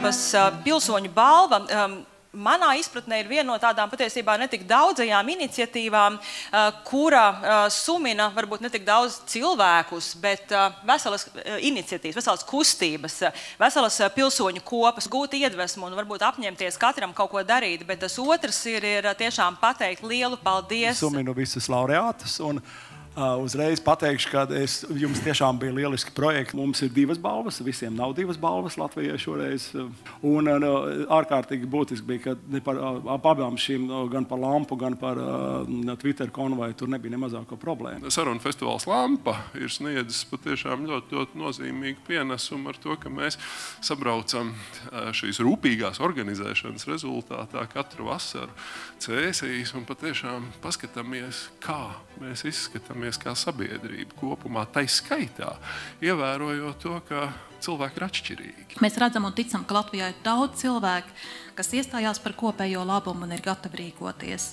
Eiropas pilsoņu balva manā izpratnē ir viena no tādām patiesībā netik daudzajām iniciatīvām, kura sumina varbūt netik daudz cilvēkus, bet veselas iniciatīvas, veselas kustības, veselas pilsoņu kopas, gūt iedvesmu un varbūt apņemties katram kaut ko darīt, bet tas otrs ir tiešām pateikt lielu paldies. Suminu visus laureātus un uzreiz pateikšu, ka jums tiešām bija lieliski projekti. Mums ir 2 balvas, visiem nav 2 balvas Latvijai šoreiz. Un ārkārtīgi būtiski bija, ka par abām šīm, gan par Lampu, gan par Twitter konvoju, tur nebija ne mazāko problēmu. Sarunu festivāls Lampa ir sniedzis patiešām ļoti nozīmīgu pienesumu ar to, ka mēs sabraucam šīs rūpīgās organizēšanas rezultātā katru vasaru Cēsīs un patiešām paskatāmies, kā mēs izskatāmies kā sabiedrība kopumā, tai skaitā, ievērojot to, ka cilvēki ir atšķirīgi. Mēs redzam un ticam, ka Latvijā ir daudz cilvēku, kas iestājās par kopējo labumu un ir gatavi rīkoties.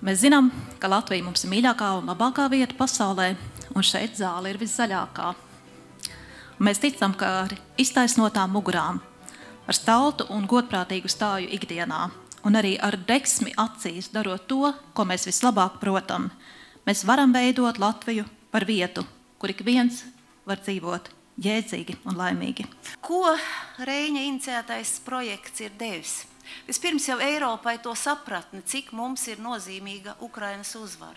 Mēs zinām, ka Latvija mums ir mīļākā un labākā vieta pasaulē, un šeit zāle ir viszaļākā. Un mēs ticam, ka ar iztaisnotām mugurām, ar staltu un godprātīgu stāju ikdienā, un arī ar deksmi acīs darot to, ko mēs vislabāk protam, mēs varam veidot Latviju par vietu, kur ik viens var dzīvot jēdzīgi un laimīgi. Ko Reiņa iniciētais projekts ir devis? Vispirms jau Eiropai to sapratni, cik mums ir nozīmīga Ukrainas uzvara.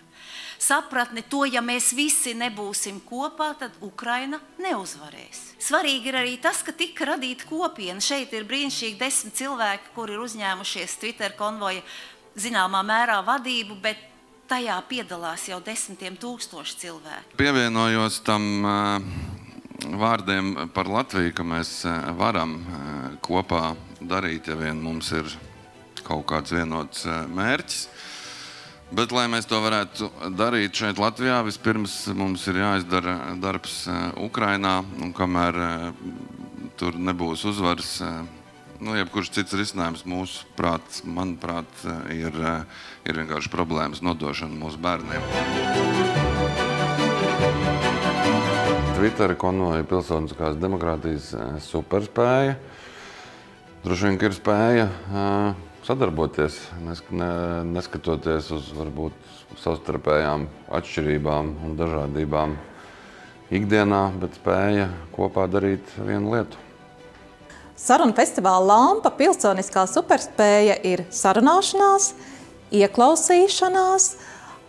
Sapratni to, ja mēs visi nebūsim kopā, tad Ukraina neuzvarēs. Svarīgi ir arī tas, ka tika radīta kopiena. Šeit ir brīnišķīgi 10 cilvēki, kuri ir uzņēmušies Twitter konvoja zināmā mērā vadību, bet tajā piedalās jau 10 000 cilvēku. Pievienojos tam vārdiem par Latviju, ka mēs varam kopā darīt, ja vien mums ir kaut kāds vienots mērķis. Bet, lai mēs to varētu darīt šeit Latvijā, vispirms mums ir jāizdara darbs Ukrainā, un kamēr tur nebūs uzvaras, jebkurš cits risinājums manuprāt, ir vienkārši problēmas nodošana mūsu bērniem. Twitter konvoja pilsoniskās demokrātijas superspēja. Droši vien, ka ir spēja sadarboties, neskatoties uz varbūt savstarpējām atšķirībām un dažādībām ikdienā, bet spēja kopā darīt vienu lietu. Sarunu festivāla Lampa pilsoniskā superspēja ir sarunāšanās, ieklausīšanās,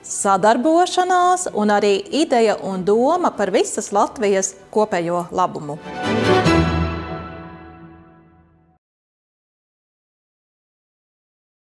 sadarbošanās un arī ideja un doma par visas Latvijas kopējo labumu.